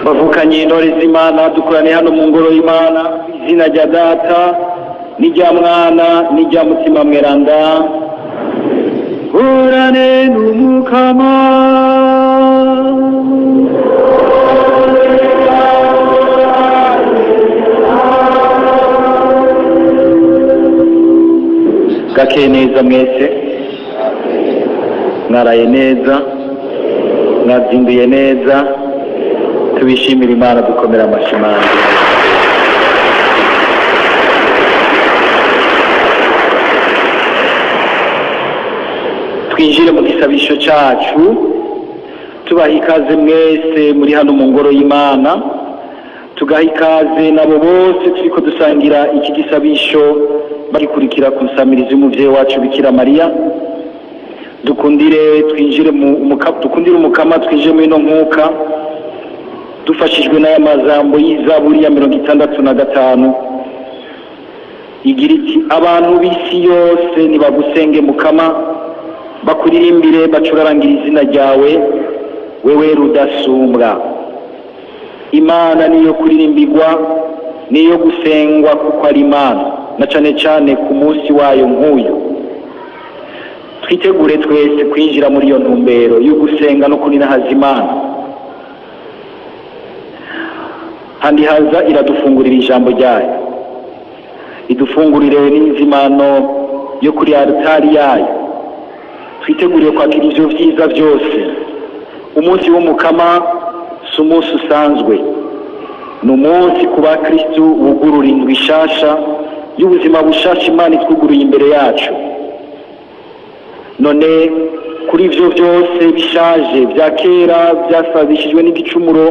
bavukanye intore z'Imana dukorane hano mu ngoro y'Imana izina rya Data n'irya Mwana n'irya Mutima Mweranda urane n'Umukama gake neza mwese mwaraye neza mwazinduye neza tubishimira Imana dukomera amashimanga twinjire mu gisabisho cyacu tubaha ikaze mwese muri hano mu ngoro y'Imana tugaha ikaze nabo bose turiko dusangira iki gisabisho bagikurikira ku nsamirizi y'umuvyeyi wacu Bikira Mariya dukundire twinjire dukundire umukama twinjire muri no nkuka dufashijwe n'aya mazambo y'Izaburi ya 65 igira iti abantu b'isi yose nibagusenge Mukama bakuririmbire bacurarangira izina ryawe wewe rudasumbwa. Imana niyo kuririmbirwa niyo gusengwa kuko ari Imana na cane cane ku munsi wayo nk'uyu. Twitegure twese kwinjira muri iyo ntumbero yo gusenga no kuninahaza Imana. Handi haza iradufungurira ijambo ryayo, idufungurire n'inzimano yo kuri altari yayo. Twiteguriye kwakira ivyo vyiza byose. Umunsi w'Umukama si umunsi usanzwe, ni umunsi ku bakristu wugurura indwi shasha y'ubuzima bushasha Imana itwuguruye imbere yacu. None kuri ivyo byose bishaje bya kera byasabishijwe n'igicumuro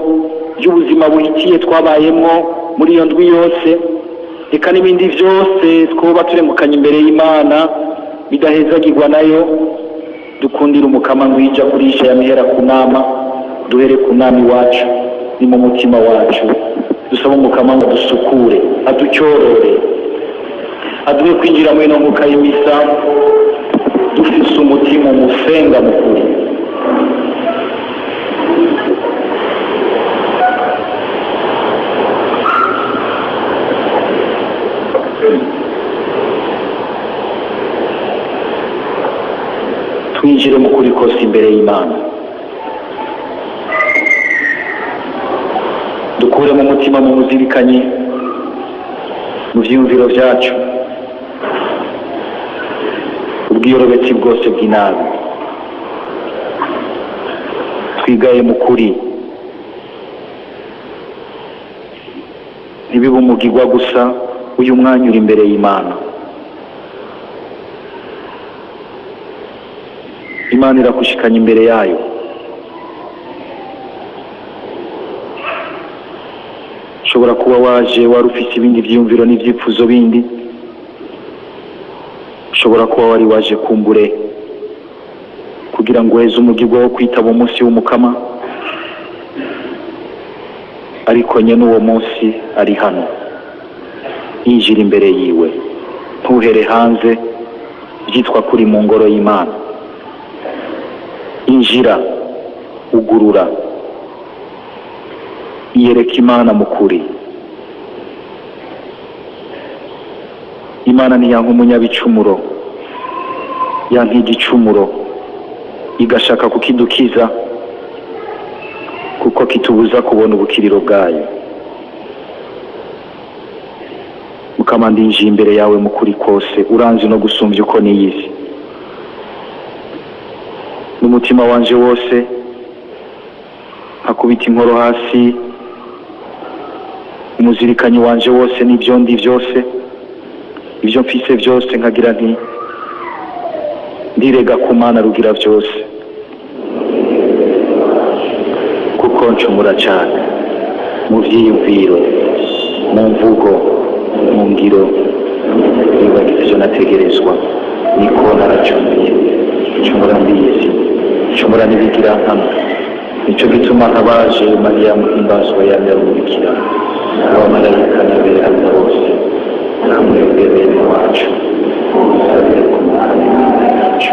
by'ubuzima buhitiye twabayemo muri iyo ndwi yose, eka n'ibindi byose twoba turengukanye imbere y'Imana bidahezagirwa nayo, dukundira Umukama ngwija kurisha yamihera kunama, duhere kunama iwacu ni mu mutima wacu. Dusaba Umukama ngo dusukure aducyorore aduhe kwinjira muri no nkuka y'imisa dufise umutima umusenga mukuri. Twinjire mu kuri kose imbere y'Imana, dukure mu mutima mu muzirikanye mu vyiyumviro vyacu ubwiyorobetsi bwose bw'inabi, twigaye mu kuri ntibibe umugirwa gusa uyu mwanya uri imbere y'Imana. Imana irakushikanya imbere yayo, ushobora kuba waje wari ufise ibindi vyiyumviro n'ivyifuzo bindi, ushobora kuba wari waje kumbure kugira ngo uheze umugirwa wo kwitaba umunsi w'Umukama, ariko nyene uwo munsi ari hano. Injira imbere yiwe, ntuhere hanze vyitwa kuri mu ngoro y'Imana. Injira, ugurura, iyereka Imana mukuri. Imana ntiyanka umunyabicumuro, yanka igicumuro igashaka kukidukiza kuko kitubuza kubona ubukiriro bwayo. Mukama ndinjiye imbere yawe mukuri kose, uranzi no gusumbya uko niyizi. N'umutima wanje wose hakubita inkoro hasi, umuzirikanyi wanje wose n'ibyo ndi byose, ibyo mfise byose nkagira nti ndirega ku Mana rugira byose, kuko ncumura cyane mu vyiyumviro, mu mvugo, mu ngiro, nibagize ivyo nategerezwa, niko naracumuye. Ncumura mbizi, ncumura n'ibigira nkana, nico gituma nkabaje Mariya muhimbazwa yamye arumurikira abamarayika n'aberanda bose, namwebwe bene wacu musabire ku Mana yacu.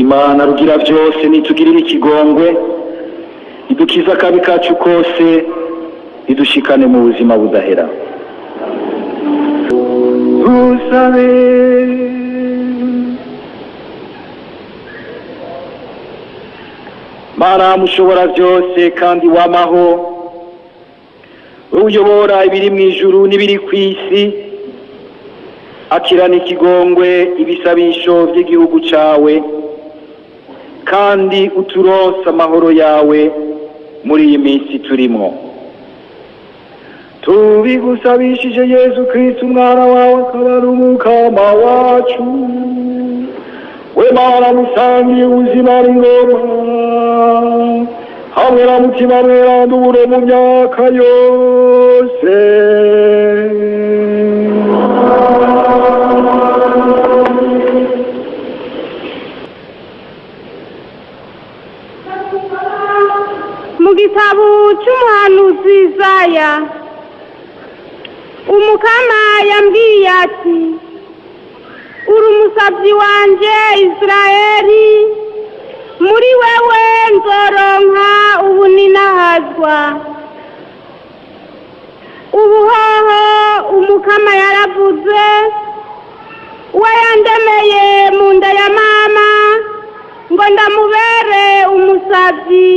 Imana rugira byose nitugirire ikigongwe, idukiza akabi kacu kose, idushikane mu buzima budahera. Dusabe. Mana mushobora byose kandi wamaho, uyobora ibiri mu ijuru n'ibiri ku isi, akirana ikigongwe ibisabisho by'igihugu cawe, kandi uturonse amahoro yawe muri iyi minsi turimo. Tubigusabishije Yesu Kristo umwana wawe akaba ari umukama wacu, we Mana musangiye ubuzima n'ingoma, hamwe na mutima mweranda ubure mu myaka yose. Mu gitabo cy'umuhanuzi Izaya, umukama yambwiye ati, uri umusabyi wanje Israeli, muri wewe nzoronka ubuninahazwa. Ubuhoho umukama yaravuze, we yandemeye mu nda ya mama ngo ndamubere umusabyi,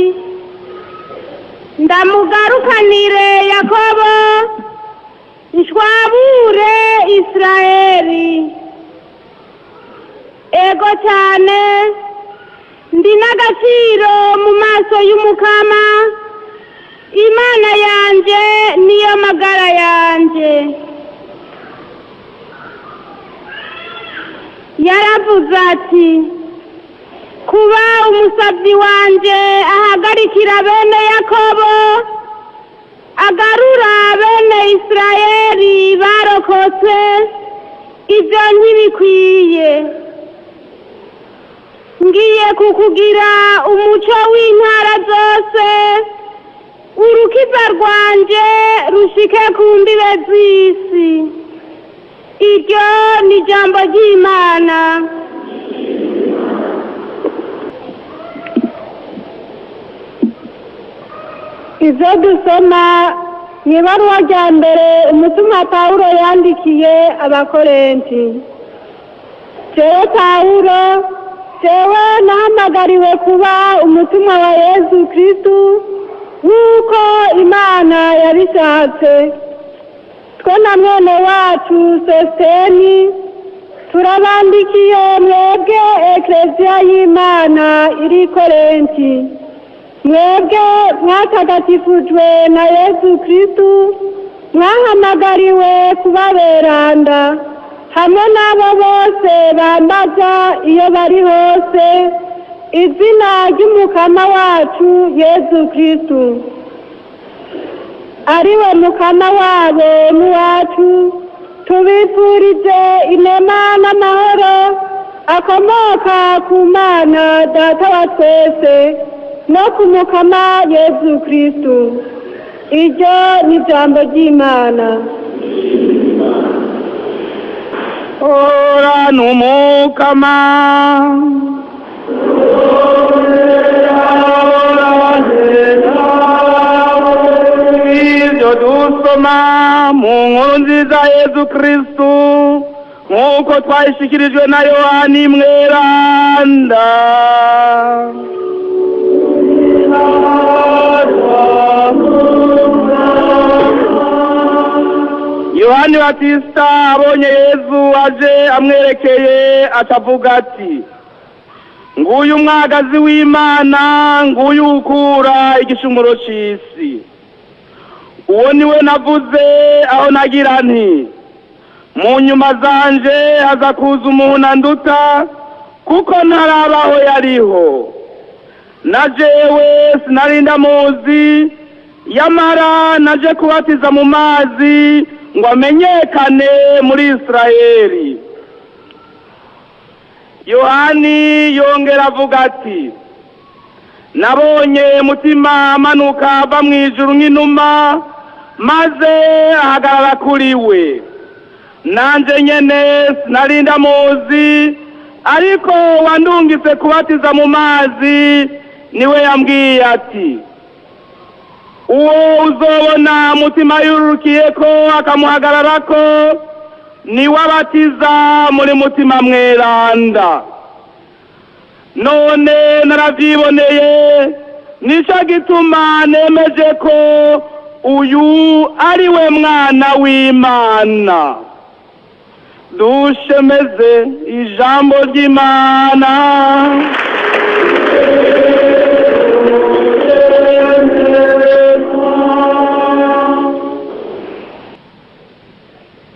ndamugarukanire Yakobo, nshwabure Israeli. Ego cyane ndi n'agaciro mu maso y'umukama, Imana yanje niyo magara yanje. Yaravuze ati, kuba umusabyi wanje ahagarikira bene Yakobo, agarura bene Israeli barokotse, ibyo ntibikwiye. Ngiye kukugira umuco w'intara zose, urukiza rwanje rushike ku mbibe z'isi. Iryo ni ijambo ry'Imana. Izo dusoma mu ibaruwa rya mbere umutumwa Pawulo yandikiye Abakorinti. Jewe Pawulo, jewe nahamagariwe kuba umutumwa wa Yesu Kristo nk'uko Imana yabishatse. Twe na mwene wacu Sosteni turabandikiye mwebwe ekleziya y'Imana iri Korinti, mwebwe mwatagatifujwe na Yesu Kristo, mwahamagariwe kuba beranda, hamwe n'abo bose bambaza iyo bari hose izina ry'umukama wacu Yesu Kristo, ariwe mukama wabo n'uwacu. Tubifurije inema n'amahoro akomoka ku Mana Data wa twese no ku mukama Yesu Kristo. Iryo ni ijambo ry'Imana. Ora n'umukama, ibyo dusoma mu nkuru nziza Yesu Kristo nk'uko twayishikirijwe na Yohani mweranda. Yohani Batista abonye Yesu aje amwerekeye atavuga ati, Nguyu Umwagazi w'Imana, Nguyu Ukura igicumuro c'isi. Uwo niwe navuze aho nagira nti, mu nyuma zanje haza kuza umuntu anduta, kuko ntarabaho yariho. Na jewe sinari ndamuzi, yamara naje kubatiza mu mazi ngo amenyekane muri Israeli. Yohani yongera avuga ati, nabonye mutima amanuka ava mu ijuru nk'inuma, maze ahagarara kuri we. Nanje nyene sinari ndamuzi, ariko wandungitse kubatiza mu mazi niwe yambwiye ati uwo uzobona mutima yurukiye ko akamuhagararako niwe abatiza muri mutima mweranda. None naravyiboneye nico gituma nemeje ko uyu ari we mwana w'Imana. Dushemeze ijambo ry'Imana.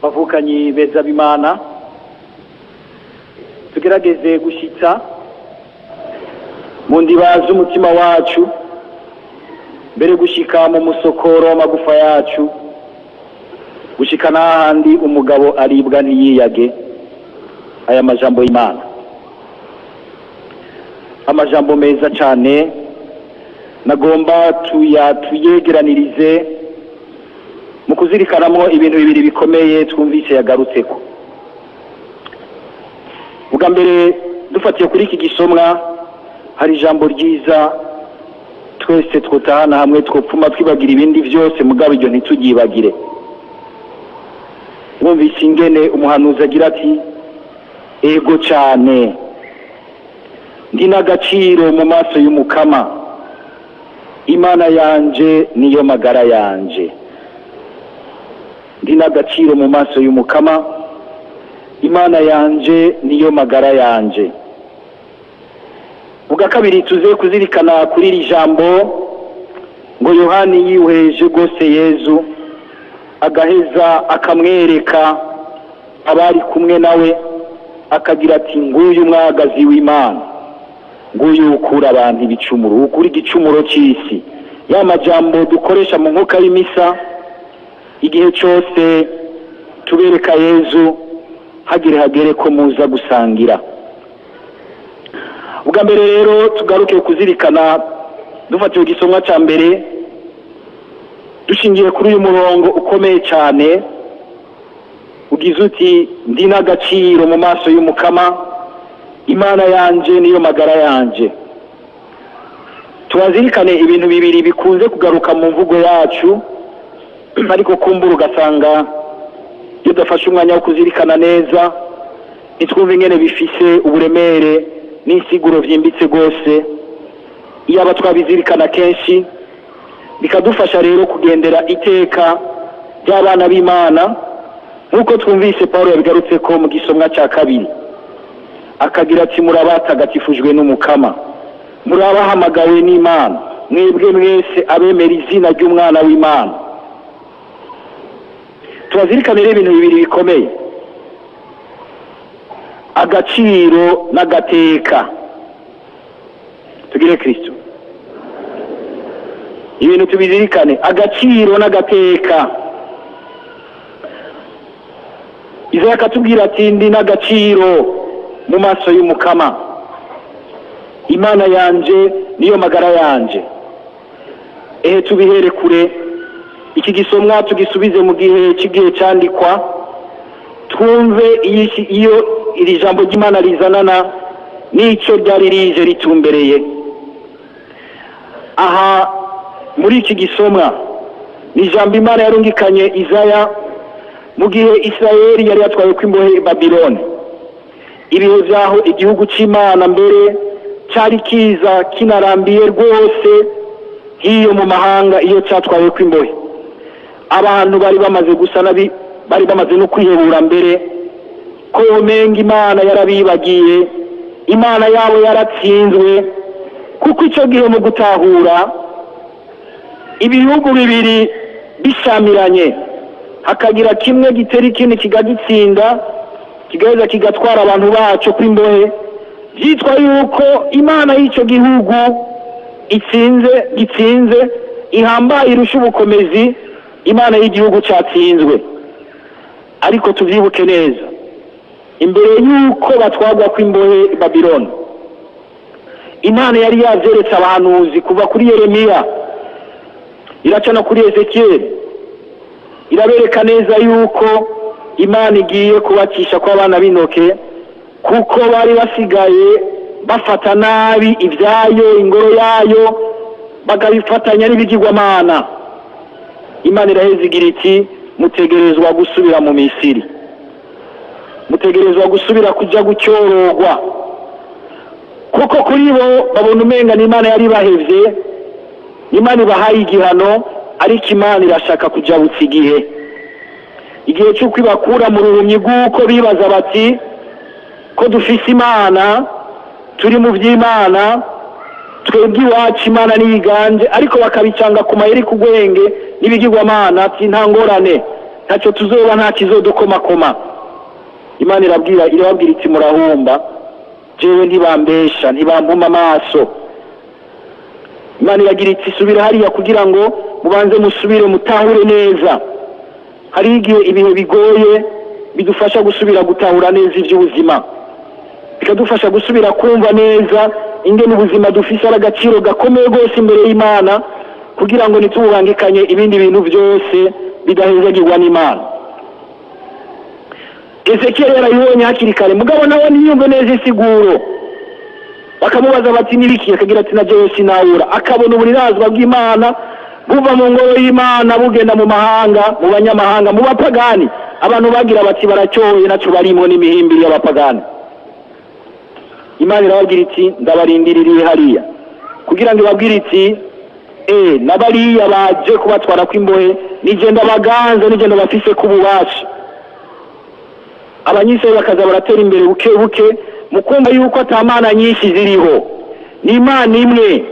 Bavukanyi beza b'Imana, tugerageze gushitsa mu ndiba z'umutima wacu mbere gushika mu musokoro w'amagufa yacu, gushika n'ahandi umugabo aribwa ntiyiyage. Aya majambo y'Imana, amajambo meza cyane, nagomba tuyegeranirize mu kuzirikanamo ibintu bibiri bikomeye twumvise yagarutseko. Ubwa mbere dufatiye kuri iki gisomwa, hari ijambo ryiza twese twotahana hamwe twopfuma twibagira ibindi byose, mugabo iryo ntituryibagire. Mwumvise ingene umuhanuzi agira ati ego cyane ndi n'agaciro mu maso y'Umukama, Imana yanje niyo magara yanje. Ndi n'agaciro mu maso y'Umukama, Imana yanje niyo magara yanje. Ubwa kabiri tuze kuzirikana kuri iri jambo ngo Yohani yihweje rwose Yezu, agaheza akamwereka abari kumwe nawe, akagira ati nguyu umwagazi w'Imana, nguyu ukura abantu ibicumuro, ukura igicumuro cy'isi. Ya majambo dukoresha mu nkuka y'imisa igihe cyose tubereka Yezu, hagere ko muza gusangira. Ubwa mbere rero tugaruke kuzirikana dufatiye igisomwa cya mbere, dushingiye kuri uyu murongo ukomeye cyane ugize uti ndi n'agaciro mu maso y'Umukama, Imana yanje niyo magara yanje. Tuwazirikane ibintu bibiri bikunze kugaruka mu mvugo yacu, ariko kumbura ugasanga iyo dafashe umwanya wo kuzirikana neza nitwumva ingene bifise uburemere n'insiguro vyimbitse rwose. Iyo aba twabizirikana kenshi bikadufasha rero kugendera iteka ry'abana b'Imana, nk'uko twumvise Paulo yabigarutse ko mu gisomwa cya kabiri, akagira ati murabatagatifujwe n'Umukama, murabahamagawe n'Imana, mwebwe mwese abemera izina ry'umwana w'Imana. Tuwazirikane rero ibintu bibiri bikomeye, agaciro n'agateka. Tugire Kristo, ibintu tubizirikane, agaciro n'agateka. Izaya katubwira ati ndi n'agaciro mu maso y'Umukama, Imana yanje niyo magara yanje. Tubihere kure, iki gisomwa tugisubize mu gihe cy'igihe cyandikwa, twumve iyo iri jambo ry'Imana rizanana n'icyo ryari rije ritumbereye. Aha muri iki gisomwa ni ijambo Imana yarungikanye Izaya mu gihe Isirayeli yari yatwaye kw'imbohe i Babiloni. Ibihe byaho igihugu cy'Imana mbere cyari kiza kinarambiye rwose hiyo mu mahanga iyo cyatwaye kw'imbohe. Abantu bari bamaze gusa bari bamaze no kwihebura mbere ko umenga Imana yarabibagiye, Imana yabo yaratsinzwe, kuko icyo gihe mu gutahura ibihugu bibiri bishamiranye, hakagira kimwe gitera ikindi kikagitsinda, kigaheza kigatwara abantu bacu kw'imbohe, byitwa yuko Imana y'icyo gihugu gitsinze ihambaye irusha ubukomezi Imana y'igihugu cyatsinzwe. Ariko tuvyibuke neza, imbere yuko batwagwa kw'imbohe i Babiloni, Imana yari yavyeretse abahanuzi kuva kuri Yeremiya iraca no kuri Ezekiyeli, irabereka neza yuko Imana igiye kubacisha kw'abana b'intoke kuko bari basigaye bafata nabi ibyayo ingoro yayo bakabifatanya n'ibigirwamana. Imana iraheza igira iti mutegerezwa gusubira mu Misiri, mutegerezwa gusubira kujya gucyorogwa, kuko kuri bo babona umenga n'Imana yari bahevye, Imana ibahaye igihano, ariko Imana irashaka kujabutsa igihe cy'uko ibakura mu ruhumyi rw'uko bibaza bati ko dufise Imana, turi mu by'Imana, twebwe iwacu Imana niyiganje, ariko bakabicanga ku mayeri ku gwenge n'ibigirwamana ati nta ngorane, ntacyo tuzoba, nta kizodukomakoma. Imana irababwira iti murahumba, jewe ntibambesha, ntibampuma amaso. Imana iragira iti subira hariya kugira ngo mubanze musubire mutahure neza. Hari igihe ibihe bigoye bidufasha gusubira gutahura neza iby'ubuzima, bikadufasha gusubira kumva neza ingene ubuzima dufise ari agaciro gakomeye rwose imbere y'Imana, kugira ngo ntitubangikanye ibindi bintu byose bidahezagirwa n'Imana. Ezekiel yarayibonye hakiri kare, mugabo nawe ntiyumve neza isiguro. Bakamubaza bati nibiki, akagira ati na jewe sinawura. Akabona uburinazwa bw'Imana buva mu ngoro y'Imana bugenda mu mahanga, mu banyamahanga, mu bapagani. Abantu bagira bati baracyoye, naco barimo n'imihimbiri y'abapagani. Imana irababwira iti ndabarindiririye hariya kugira ngo ibabwire iti nabariya baje kubatwara kw'imbohe nigenda baganza, nigenda bafise kububasha. Abanyisraeli bakaza baratera imbere buke buke mu kumva yuko atamana nyinshi ziriho, ni Imana imwe,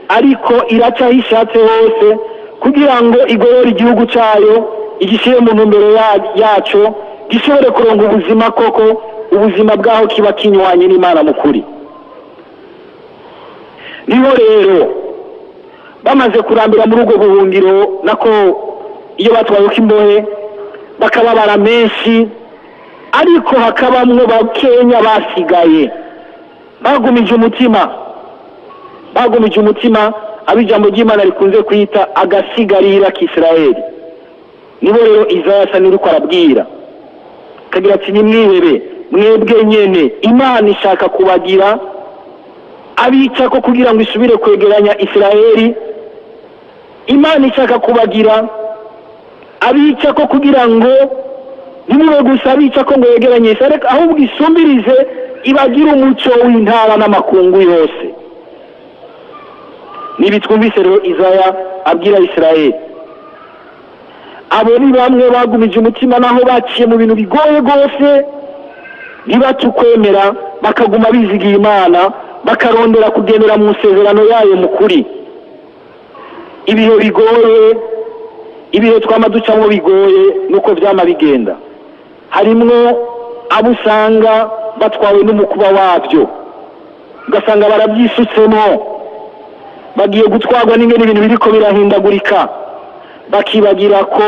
ariko iraca hishatse hose kugira ngo igorore igihugu cyayo, igishire mu ntumbero yaco, gishobore kuronga ubuzima koko, ubuzima bwaho kiba kinywanye n'Imana mukuri. Niho rero bamaze kurambira muri ubwo buhungiro, nako iyo batwaye kw'imbohe bakababara menshi, ariko hakabamwe bakenya basigaye bagumije umutima, abijambo ry'Imana rikunze kwita agasigarira k'Isirayeli. Niho rero Isaya asa n'uriko arabwira, kagira ati nimwihebe mwebwe nyene, Imana ishaka kubagira abicako kugira ngo isubire kwegeranya Isirayeli. Imana ishaka kubagira abicako kugira ngo nimube gusa abicako ngo yegeranye Isirayeli, ahubwo isumbirize ibagira umuco w'intara n'amakungu yose. Nibi twumvise rero Isaya abwira Isirayeli. Abo ni bamwe bagumije umutima, naho baciye mu bintu bigoye rwose, ntibatukwemera, bakaguma bizigiye Imana, bakarondera kugendera mu nsezerano yayo mukuri. Ibihe bigoye, ibihe twama ducamo bigoye, nuko vyama bigenda. Harimwo abo usanga batwawe n'umukuba wabyo, ugasanga barabyisutsemo, bagiye gutwarwa n'ingene ibintu biriko birahindagurika, bakibagira ko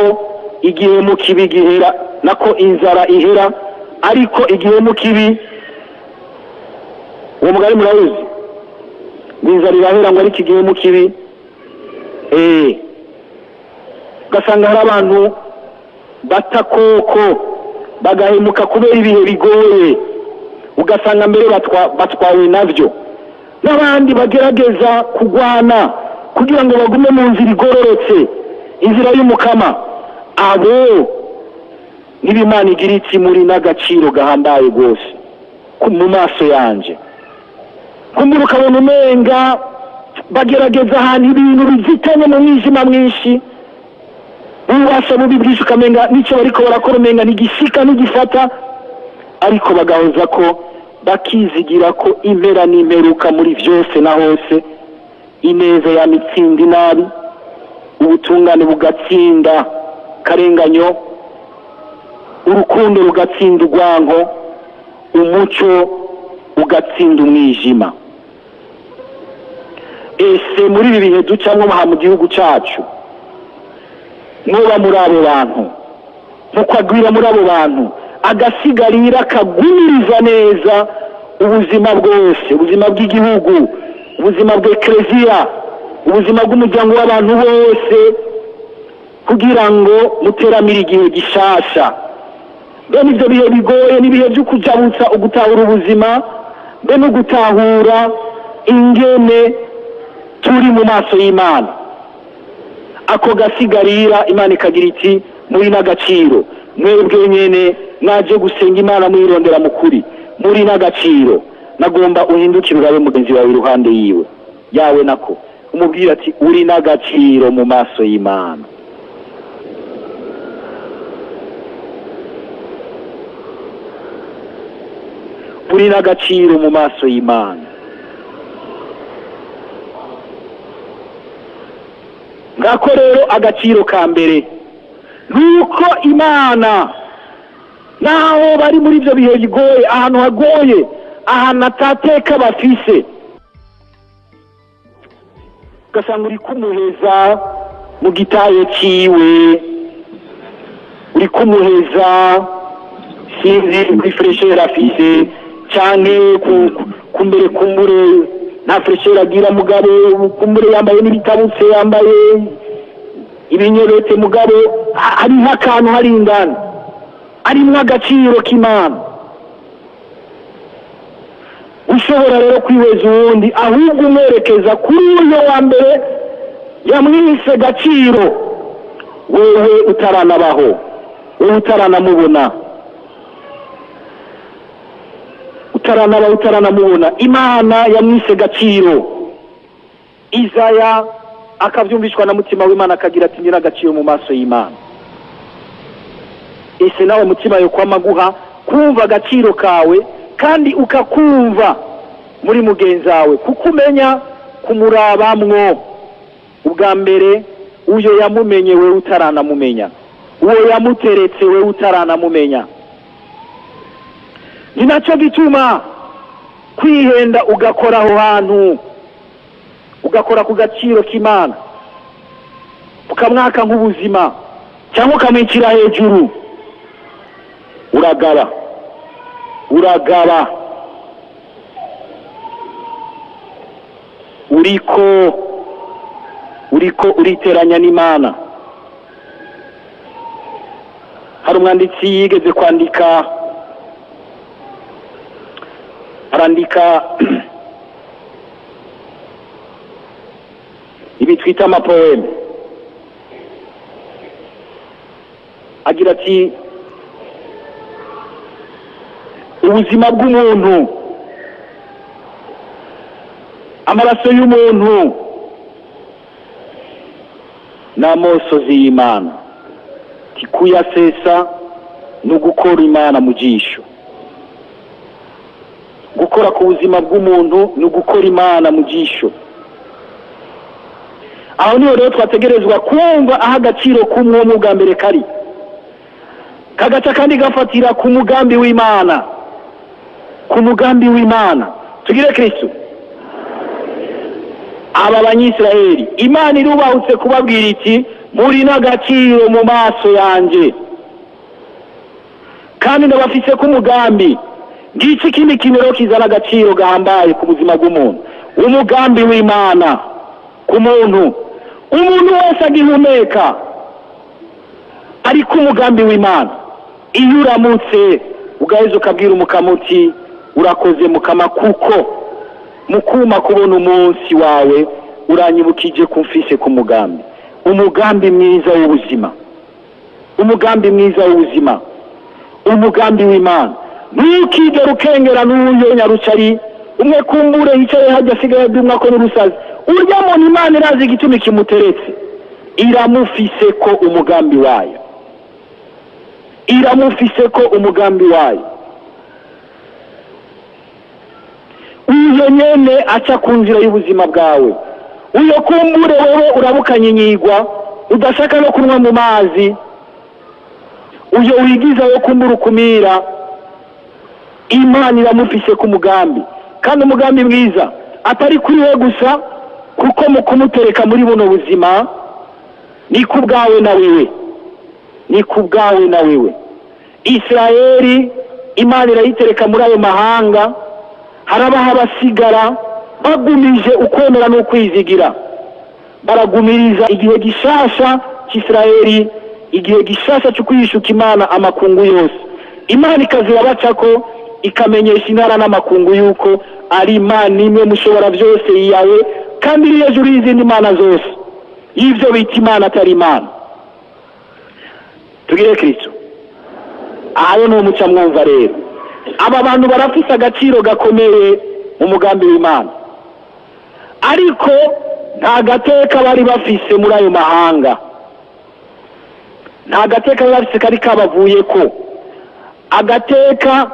igihe mu kibi gihera, nako inzara ihera, ariko igihe mu kibi uwo mugari murabizi, inzara irahera ngo ariko igihe mu kibi ugasanga hari abantu batakoko bagahemuka kubera ibihe bigoye, ugasanga mbere batwawe navyo. N'abandi bagerageza kugwana kugira ngo bagume mu nzira igororotse, inzira y'umukama. Abo n'Imana igira iti muri n'agaciro gahambaye rwose mu maso yanje. Kumbura ukabona umenga bagerageza ahantu ibintu bizitanye mu mwijima mwinshi, ububasha bubi bwinshi, ukamenga n'icyo bariko barakora umenga ntigishika ntigifata, ariko bagahoza ko bakizigira ko impera n'imperuka muri vyose na hose ineza ya mitsinda inabi, ubutungane bugatsinda karenganyo, urukundo rugatsinda urwanko, umuco ugatsinda umwijima. Ese muri ibi bihe ducamwo mu gihugu cacu, mwoba muri abo bantu, mukwagwira muri abo bantu, agasigarira kagumiriza neza ubuzima bwose, ubuzima bw'igihugu, ubuzima bw'Ekleziya, ubuzima bw'umuryango w'abantu bose, kugira ngo muteramire igihe gishasha, bene ivyo bihe bigoye n'ibihe vyo kujabutsa ugutahura ubuzima be no gutahura ingene turi mu maso y'Imana. Ako gasigarira Imana ikagira iti muri n'agaciro, mwebwe nyene mwaje gusenga Imana mwirondera mukuri, muri n'agaciro. Nagomba uhindukire urabe mugenzi wawe iruhande yiwe yawe nako umubwira ati uri n'agaciro mu maso y'Imana. Uri n'agaciro mu maso y'Imana. Ngako rero agaciro ka mbere nuko Imana naho bari muri ivyo bihe bigoye, ahantu hagoye, ahantu atateka bafise, ugasanga uri kumuheza mu gitaye ciwe, uri kumuheza sinzi kuri freshera afise canke kumbere kumbure nta freshera agira mugabo kumbure yambaye n'ibitabutse, yambaye ibinyerete mugabo hari nk'akantu hari ingana, arimwo agaciro k'Imana. Ushobora rero kwiheza uwundi ahubwo umwerekeza kuri uyo wa mbere yamwise gaciro, wewe utaranabaho, wewe utaranamubona, utaranamubona. Imana yamwise gaciro. Izaya akavyumvishwa na mutima w'Imana akagira ati ngira agaciro mu maso y'Imana. Ese nawe mutima yo kwamaguha kumva agaciro kawe kandi ukakumva muri mugenzawe, kukumenya kumurabamwo ubwa mbere uyo yamumenye we utaranamumenya, uwo yamuteretse we utaranamumenya. Ni naco gituma kwihenda ugakora aho hantu, ugakora ku gaciro k'Imana, ukamwaka nk'ubuzima cyangwa ukamwicira hejuru, uragaba uriko uriteranya n'Imana. Hari umwanditsi yigeze kwandika, arandika ibi twita amapoeme, agira ati ubuzima bw'umuntu, amaraso y'umuntu n'amosozi y'Imana, kuyasesa no gukora Imana mu jisho. Gukora ku buzima bw'umuntu no gukora Imana mu jisho. Aho niho rero twategerezwa kumva aho agaciro k'umwe mu bwa mbere kari, kagaca kandi gafatira ku mugambi w'Imana, ku mugambi w'Imana. Tugire Kristo. Aba banyisiraheli Imana irubahutse kubabwira iti muri n'agaciro mu maso yanje, kandi ndabafise ku mugambi. Ngiki ikindi kinero kizana agaciro gahambaye ku buzima bw'umuntu, umugambi w'Imana ku muntu. Umuntu wese agihumeka ari ku mugambi w'Imana. Iyo uramutse ugaheza ukabwira umukamuti urakoze mukama, kuko mukuma kubona umunsi wawe uranyibukije kumfise ku mugambi, umugambi mwiza w'ubuzima, umugambi mwiza w'ubuzima, umugambi w'Imana. Ntukigere ukengera n'uyo nyarucari umwe kumbure yicaye hajya asigaye dumwa ko n'urusazi, urya muntu Imana irazi igitumi kimuteretse, iramufise ko umugambi wayo, iramufise ko umugambi wayo. Uyo nyene aca ku nzira y'ubuzima bwawe, uyo kumbure wewe urabukanyinyigwa udashaka no kunywa mu mazi, uyo wigiza wo kumbura ukumira, Imana iramufise ku mugambi, kandi umugambi mwiza atari kuri we gusa, kuko mu kumutereka muri buno buzima ni ku bwawe na wewe, ni ku bwawe na wewe. Israeli Imana irayitereka muri ayo mahanga, harabaho abasigara bagumije ukwemera n'ukwizigira, baragumiriza igihe gishasha cy'Isiraheli, igihe gishasha cyo kuyishuka Imana amakungu yose. imana ikazirabacako ikamenyesha intara n'amakungu yuko ari imana imwe mushobora byose yiyawe kandi iri hejuru y'izindi mana zose, y'ibyo bita imana atari imana. tugire Kristo. Aho ni umuca mwumva rero, aba bantu barafise agaciro gakomeye mu mugambi w'Imana, ariko nta gateka bari bafise muri ayo mahanga, nta gateka bari bafise kari kabavuye ko. Agateka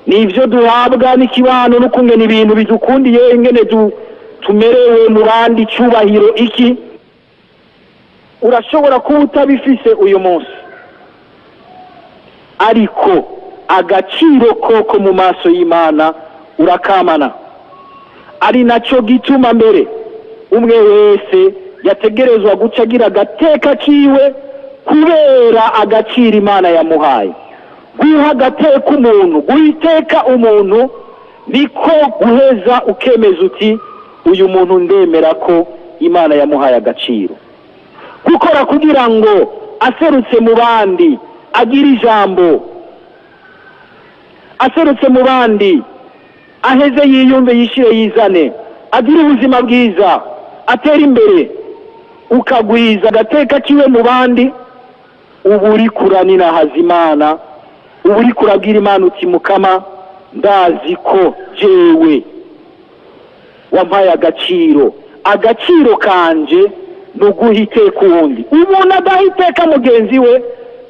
ni ibyo duhabwa n'ikibano n'ukungena ibintu bidukundiye, ingene tumerewe mu bandi, cyubahiro iki. Urashobora kuba utabifise uyu munsi, ariko agaciro koko mu maso y'Imana urakamana. Ari nacyo gituma mbere umwe wese yategerezwa guca agira agateka kiwe kubera agaciro Imana yamuhaye. Guha agateka umuntu, guhiteka umuntu, niko guheza ukemeza uti uyu muntu ndemera ko Imana yamuhaye agaciro. Gukora kugira ngo aserutse mu bandi agira ijambo, aserutse mu bandi aheze yiyumve, yishire, yizane, agira ubuzima bwiza, atera imbere, ukagwiza agateka kiwe mu bandi, uba uri kuranira Hazimana, uba uri kurabwira Imana uti Mukama, ndazi ko jewe wampaye agaciro, agaciro kanje nuguha iteka uwundi. Umuntu adahiteka mugenzi we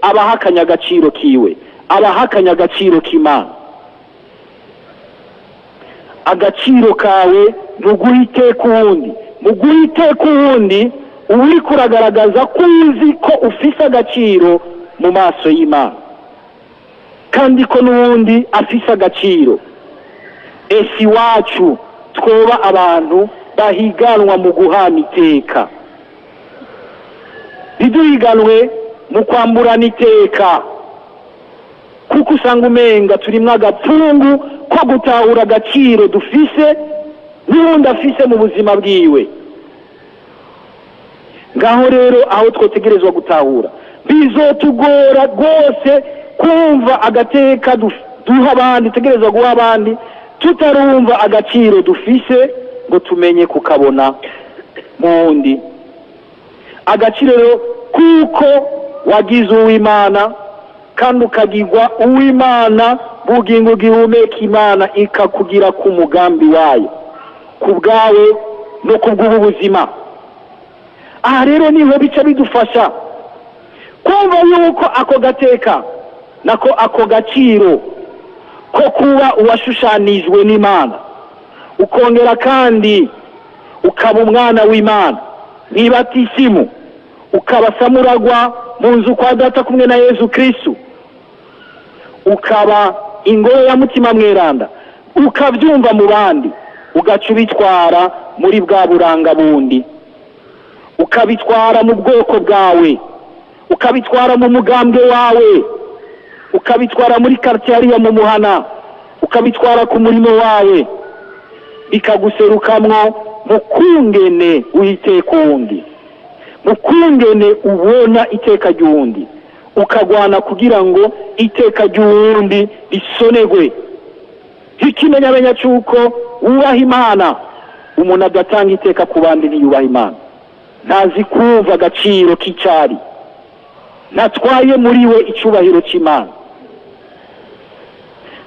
abahakanya agaciro kiwe, abahakanya agaciro k'Imana. Agaciro kawe nuguha iteka uwundi, mu guha iteka uwundi uba uri kuragaragaza ko uzi ko ufise agaciro mu maso y'Imana, kandi ko n'uwundi afise agaciro. Esi wacu twoba abantu bahiganwa mu guhana iteka, ntiduhiganwe mu kwamburana iteka, kuko usanga umenga turimwo agapfungu ko gutahura agaciro dufise n'uwundi afise mu buzima bwiwe. Ngaho rero aho twotegerezwa gutahura, bizotugora rwose kumva agateka duha abandi, tegerezwa guha abandi, tutarumva agaciro dufise ngo tumenye kukabona mu wundi. Agaciro rero kuko wagize uw'Imana kandi ukagirwa uw'Imana, bugingo gihumeka Imana ikakugira ku mugambi wayo, ku bwawe no ku bw'ubuzima. Aha rero niho bica bidufasha kumva yuko ako gateka nako ako gaciro ko kuba uwashushanijwe n'Imana, ukongera kandi ukaba umwana w'Imana n'ibatisimu, ukaba samuragwa mu nzu kwa Data kumwe na Yesu Kristo, ukaba ingoro ya mutima mweranda, ukabyumva mu bandi, ugaca ubitwara muri bwa buranga bundi, ukabitwara mu bwoko bwawe, ukabitwara mu mugambwe wawe, ukabitwara muri quartier hariya mu muhana, ukabitwara ku murimo wawe, bikaguserukamwo mu kungene uhiteka uwundi, mu kungene ubona iteka ry'uwundi, ukagwana kugira ngo iteka ry'uwundi risonegwe. Ikimenyamenya cy'uko wubaha Imana. Umuntu adatanga iteka ku bandi ntiyubaha Imana, ntazi kumva agaciro k'icyari, natwaye muri we icyubahiro cy'Imana.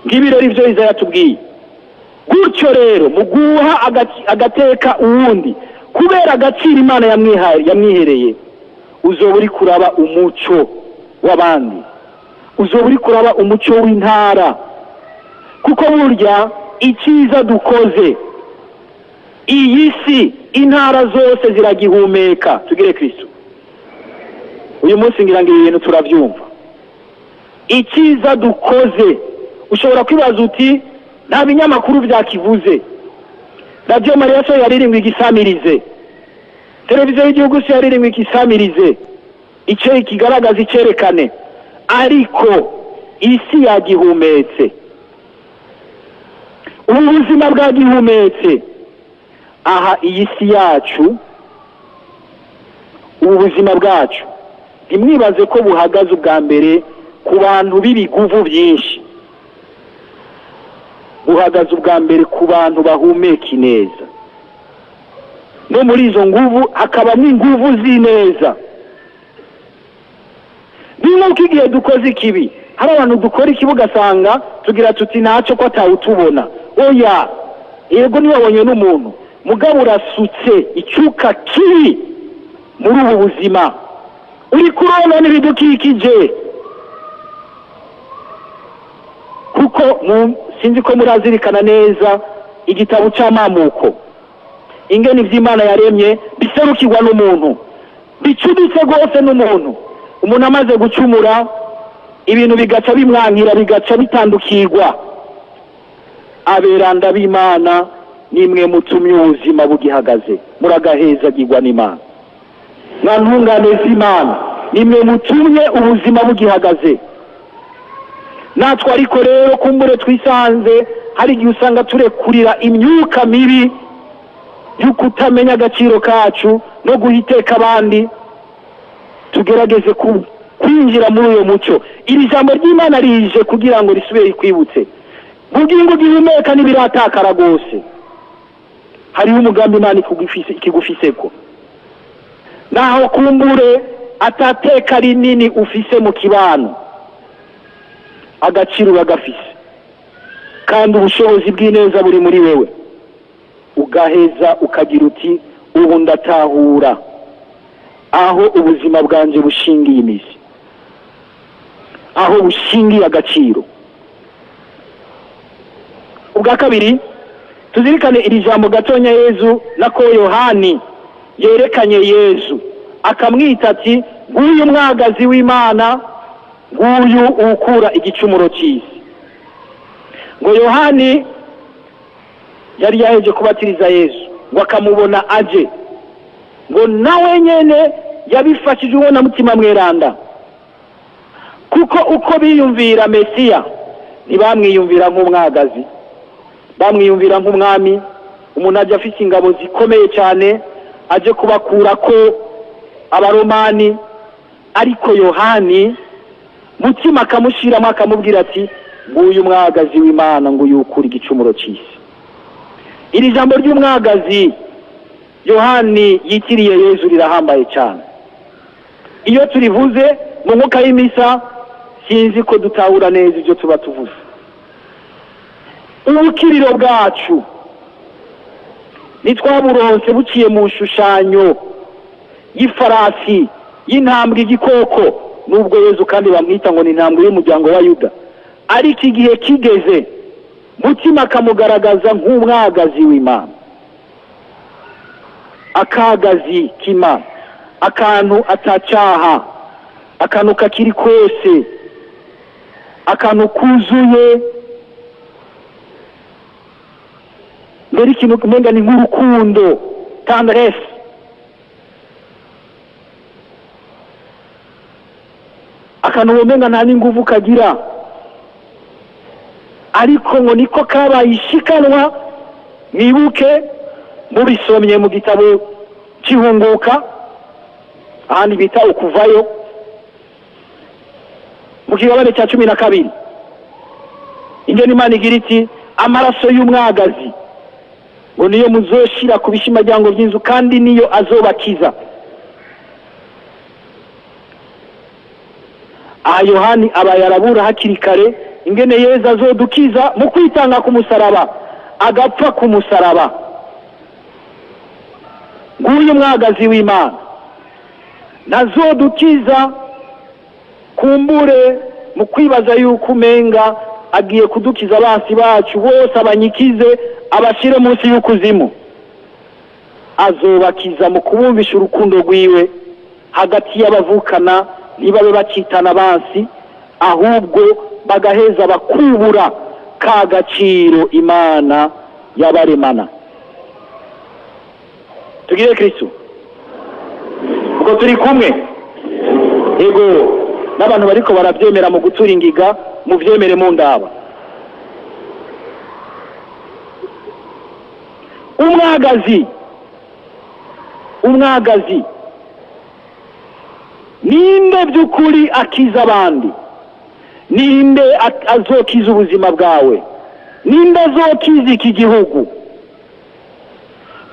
Ngibi rero ibyo Izaya yatubwiye. Gutyo rero mu guha agateka uwundi kubera agaciro Imana yamwihereye, uzoba uri kuraba umuco w'abandi, uzoba uri kuraba umuco w'intara, kuko burya icyiza dukoze iyi si intara zose ziragihumeka. Tugire Kristo. Uyu munsi ngira ngo ibintu turabyumva. Icyiza dukoze, ushobora kwibaza uti nta binyamakuru byakivuze, Radio Maria so yaririmbwe igisamirize, televiziyo y'igihugu so yaririmbwe igisamirize, icyo kigaragaza icyerekane, ariko isi yagihumetse, ubuzima bwagihumetse. Aha iyi si yacu, ubuzima bwacu ntimwibaze ko buhagaze ubwa mbere ku bantu b'ibiguvu byinshi, buhagaze ubwa mbere ku bantu bahumeka ineza. No muri izo nguvu hakabamo inguvu z'ineza. Ni nk'uko igihe dukoze ikibi, hari abantu dukora ikibi ugasanga tugira tuti ntacyo ko atawutubona. Oya, yego niwabonye n'umuntu mugabo urasutse icyuka kibi muri ubu buzima, uri kurona n'ibidukikije. Kuko sinzi ko murazirikana neza igitabo cy'amamuko, ingene ivy'Imana yaremye biserukirwa n'umuntu, bicuditse rwose n'umuntu. Umuntu amaze gucumura ibintu bigaca bimwankira, bigaca bitandukirwa. Aberanda b'Imana nimwe mutumye ubuzima bugihagaze, muragahezagirwa n'Imana. Mwa ntungane z'Imana nimwe mutumye ubuzima bugihagaze. Natwe ariko rero kumbure twisanze hari igihe usanga turekurira imyuka mibi y'ukutamenya agaciro kacu no guhiteka abandi. Tugerageze kwinjira muri uyo mucyo. Iri jambo ry'Imana rije kugira ngo risubire rikwibutse bugingo gihumeka n'ibiratakara rwose. Hariho umugambi Imana ikigufiseko, naho kumbure atateka rinini ufise mu kibano, agaciro bagafise kandi ubushobozi bw'ineza buri muri wewe. Ugaheza ukagira uti ubu ndatahura aho ubuzima bwanje bushingiye imizi, aho bushingiye agaciro. Ubwa kabiri tuzirikane iri jambo gatonya Yezu nako Yohani yerekanye Yezu akamwita ati nguyu umwagazi w'Imana, nguyu ukura igicumuro cy'isi. Ngo Yohani yari yaheje kubatiriza Yezu, ngo akamubona aje, ngo nawe nyene yabifashijwe na mutima mweranda. Kuko uko biyumvira Mesiya ntibamwiyumvira nk'umwagazi, bamwiyumvira nk'umwami, umuntu aje afite ingabo zikomeye cyane aje kubakura ko abaromani. Ariko Yohani mutima akamushiramo akamubwira ati nguyu umwagazi w'Imana, nguyu ukura igicumuro cy'isi. Iri jambo ry'umwagazi Yohani yitiriye Yezu rirahambaye cyane. Iyo turivuze mu mwuka y'imisa sinzi ko dutahura neza ibyo tuba tuvuze. Ubukiriro bwacu nitwaburonse buciye mu shushanyo y'ifarasi, y'intambwe, igikoko, nubwo Yezu kandi bamwita ngo ni intambwe y'umuryango wa Yuda. Ariko igihe kigeze mutima akamugaragaza nk'umwagazi w'Imana, akagazi k'Imana, akantu atacaha, akantu kakiri kose, akantu kuzuye, mbere ikintu kumenga ni nk'urukundo, tendresse. Akantu womenga nta n'inguvu kagira, ariko ngo niko kabaye ishikanwa. Mwibuke mubisomye mu gitabo cy'ihunguka, ahandi bita ukuvayo, mu kigabane cya 12, ingene Imana igira iti amaraso y'umwagazi ngo niyo muzoshira ku bishimajyango by'inzu kandi niyo azobakiza. Aha Yohani aba yarabura hakiri kare ingene Yezu azodukiza mu kwitanga ku musaraba, agapfa ku musaraba. Nguyu umwagazi w'Imana nazodukiza, kumbure mu kwibaza yuko umenga agiye kudukiza abansi bacu bose, abanyikize abashire munsi y'ukuzimu. Azobakiza mu kubumvisha urukundo rwiwe hagati y'abavukana, ntibabe bakitana abansi, ahubwo bagaheza bakubura ka gaciro Imana yabaremana. Tugire Kristo ubwo turi kumwe. Ego n'abantu bariko barabyemera mu gutura ingiga, mu vyemere mu ndaba. Umwagazi ninde by'ukuri akiza abandi? ninde azokiza ubuzima bwawe? Ninde azokiza iki gihugu?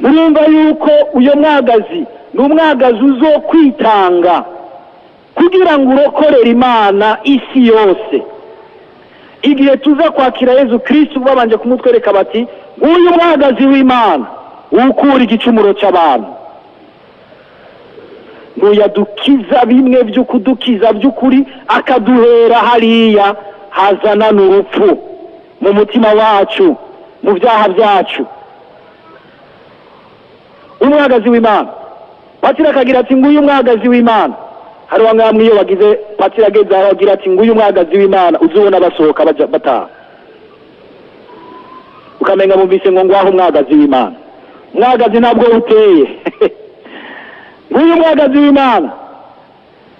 Murumva yuko uyo mwagazi ni umwagazi uzokwitanga kugira ngo urokorere Imana isi yose. Igihe tuza kwakira Yezu Kristo babanje kumutwereka bati uyu mwagazi w'Imana ukura igicumuro cy'abantu, nuyadukiza bimwe by'ukudukiza by'ukuri, akaduhera hariya hazana n'urupfu mu mutima wacu, mu byaha byacu. Umwagazi w'Imana Patiri akagira ati nguyu mwagazi w'Imana. Hari wangamwe iyo bagize Patiri ageze aho agira ati nguyu mwagazi w'Imana, uzubona basohoka bataha, ukamenga bumvise ngo ngwaho umwagazi w'Imana. Mwagazi ntabwo uteye nguyu mwagazi w'Imana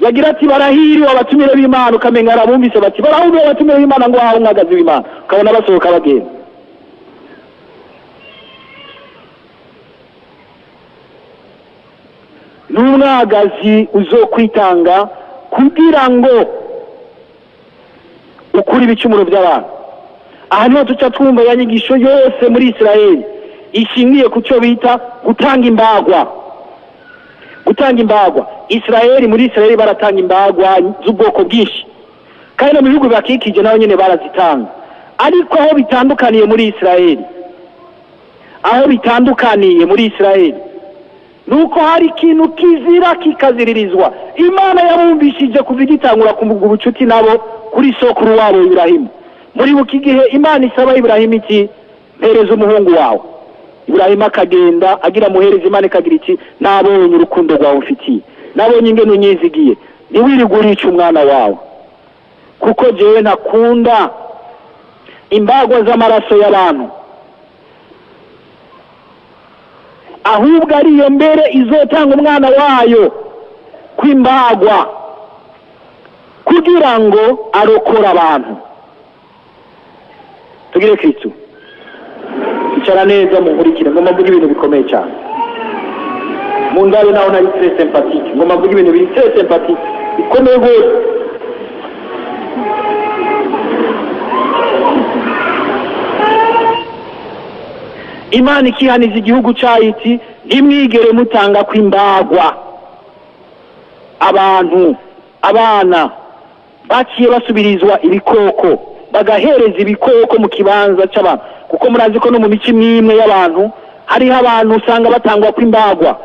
yagira ati barahiriwe abatumire b'Imana, ukamenga arabumvise bati barahiriwe abatumire b'Imana ngo ngwaho umwagazi w'Imana, ukabona basohoka bagenda. N'umwagazi uzokwitanga kugira ngo ukuri ibicumuro by'abantu. Aha niho tuca twumva ya nyigisho yose muri Isirayeli ishingiye ku cyo bita gutanga imbagwa. Gutanga imbagwa, Isirayeli, muri Isirayeli baratanga imbagwa z'ubwoko bwinshi, kandi no mu bihugu bakikije naho nyene barazitanga. Ariko aho bitandukaniye muri Isirayeli, nuko hari ikintu kizira kikaziririzwa. Imana yabumvishije kuva igitangura kumvuga ubucuti nabo kuri sokuru wabo Ibrahimu. Muri buki gihe Imana isaba Ibrahimu iki? Mpereza umuhungu wawe. Ibrahimu akagenda agira muhereza, Imana ikagira iki? Nabonye urukundo rwawe ufitiye, nabonye ingene unyizigiye, ntiwirigwe urica umwana wawe, kuko jewe ntakunda imbagwa z'amaraso y'abantu, ahubwo ariyo mbere izotanga umwana wayo kwimbagwa kugira ngo arokora abantu. Tugire Kristo. Icara neza munkurikire, ngomba mvuga ibintu bikomeye cyane. Mu ndabe naho nari très sympathique, ngomba mvuga ibintu biri très sympathique bikomeye gose. Imana ikihaniza igihugu cyayiti ntimwigere mutanga kwimbagwa. Abantu, abana baciye basubirizwa ibikoko, bagahereza ibikoko mu kibanza cy'abantu, kuko murazi ko no mu mici mwimwe y'abantu hariho abantu usanga batangwa kwimbagwa.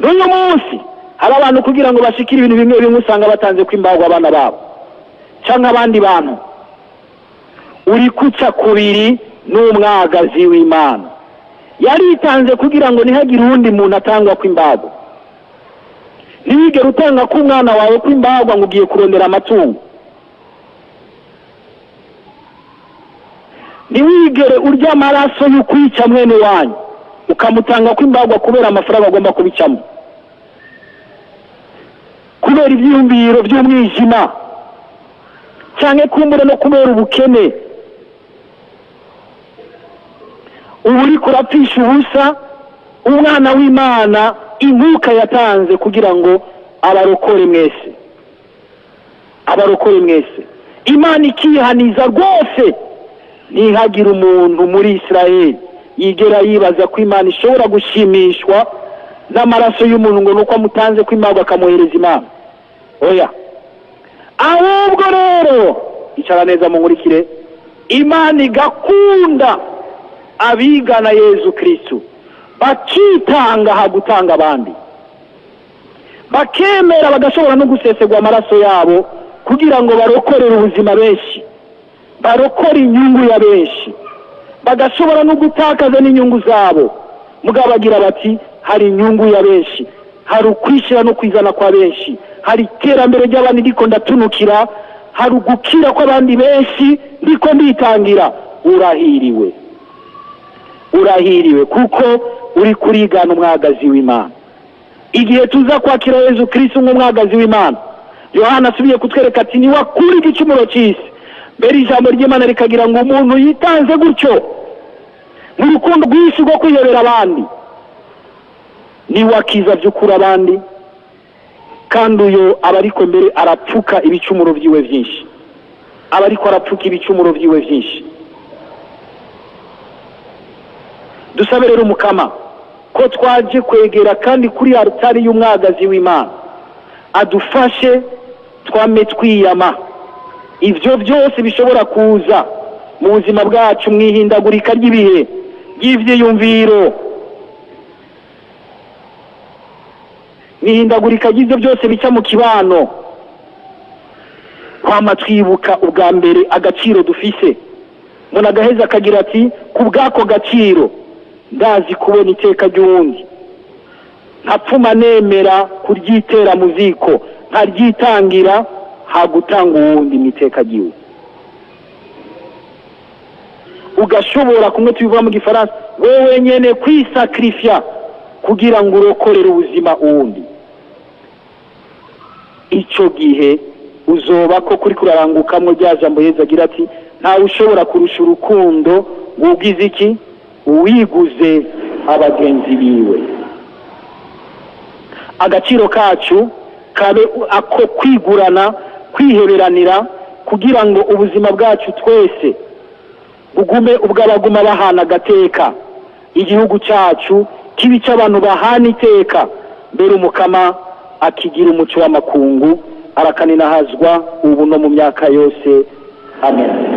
N'uyu munsi hari abantu kugira ngo bashikire ibintu bimwe bimwe usanga batanze kwimbagwa abana babo cyangwa abandi bantu. Uri kuca kubiri n'umwagazi w'Imana, yaritanze kugira ngo ntihagire uwundi muntu atangwa kwimbagwa. Ntiwigere utanga ku mwana wawe kwimbagwa ngo ugiye kurondera amatungo. Ntiwigere urya amaraso y'ukwica mwene wanyu ukamutanga kwimbagwa kubera amafaranga agomba kubicamo, kubera ibyiyumviro by'umwijima, cyangwa kumbura no kubera ubukene. Ubu uri kurapfisha ubusa umwana w'Imana inkuka yatanze kugira ngo abarokore mwese, abarokore mwese. Imana ikihaniza rwose, ntihagire umuntu muri Isirayeli yigera yibaza ko Imana ishobora gushimishwa n'amaraso y'umuntu ngo nuko amutanze kwimbagwa akamuhereza Imana. Oya, ahubwo rero icara neza munkurikire, Imana igakunda abigana Yezu Kristo, bakitanga hagutanga abandi, bakemera bagashobora no gusesegwa amaraso yabo kugira ngo barokorere ubuzima benshi, barokore inyungu ya benshi, bagashobora no gutakaza n'inyungu zabo. Mugabo bagira bati hari inyungu ya benshi, hari ukwishira no kwizana kwa benshi, hari iterambere ry'abandi ndiko ndatunukira, hari ugukira kw'abandi benshi ndiko nditangira. Urahiriwe, urahiriwe kuko uri kurigana umwagazi w'Imana. Igihe tuza kwakira Yezu Kristo nk'umwagazi w'Imana, Yohana asubiye kutwereka ati ni wakuri igicumuro cy'isi. Mbere ijambo ry'Imana rikagira ngo umuntu yitanze gutyo mu rukundo rwinshi rwo kwiyobera abandi, ni wakiza by'ukuri abandi, kandi uyo aba ariko mbere arapfuka ibicumuro byiwe byinshi. aba ariko arapfuka ibicumuro vyiwe vyinshi. Dusabe rero Mukama ko twaje kwegera kandi kuri altari y'umwagazi w'Imana adufashe twame twiyama ivyo byose bishobora kuza mu buzima bwacu mwihindagurika ry'ibihe ry'ivyiyumviro, mwihindagurika ry'ivyo byose bica mu kibano, kwama twibuka ubwa mbere agaciro dufise. Mbona agaheza akagira ati ku bwako gaciro ndazi kubona iteka ry'uwundi, nkapfuma nemera kuryitera mu ziko, nkaryitangira hagutanga uwundi mu iteka ry'iwe. Ugashobora kumwe tubivuga mu gifaransa, wewe nyene kwisakrifya kugira ngo urokorere ubuzima uwundi. Ico gihe uzoba ko kuri kurarangukamwo rya jambo Yesu agira ati ntawe ushobora kurusha urukundo ngugize iki uwiguze abagenzi biwe. Agaciro kacu kabe ako kwigurana, kwiheberanira kugira ngo ubuzima bwacu twese bugume ubw'abaguma bahana agateka, igihugu cyacu kibica abantu bahana iteka, mbere Umukama akigira umuco w'amakungu arakanina hazwa ubu no mu myaka yose. Amen.